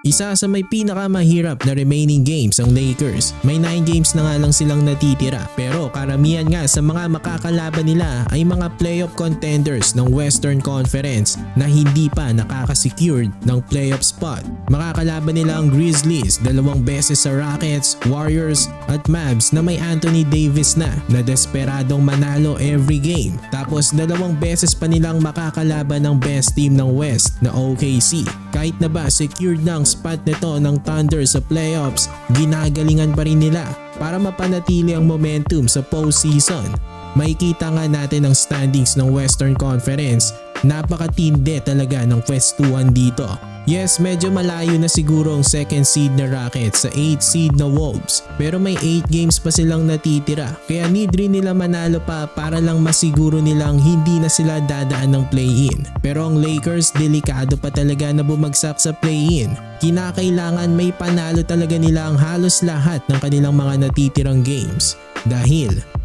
Isa sa may pinakamahirap na remaining games ang Lakers. May 9 games na nga lang silang natitira pero karamihan nga sa mga makakalaban nila ay mga playoff contenders ng Western Conference na hindi pa nakaka-secured ng playoff spot. Makakalaban nila ang Grizzlies, 2 beses sa Rockets, Warriors at Mavs na may Anthony Davis na desperadong manalo every game. Tapos 2 beses pa nilang makakalaban ng best team ng West na OKC. Kahit na ba secured na ang spot nito ng Thunder sa playoffs, ginagalingan pa rin nila para mapanatili ang momentum sa postseason. Makikita nga natin ang standings ng Western Conference, napakatindi talaga ng pwestuhan dito. Yes, medyo malayo na siguro ang second seed na Rockets sa 8th seed na Wolves pero may 8 games pa silang natitira kaya need rin nila manalo pa para lang masiguro nilang hindi na sila dadaan ng play-in. Pero ang Lakers delikado pa talaga na bumagsak sa play-in. Kinakailangan may panalo talaga nila ang halos lahat ng kanilang mga natitirang games dahil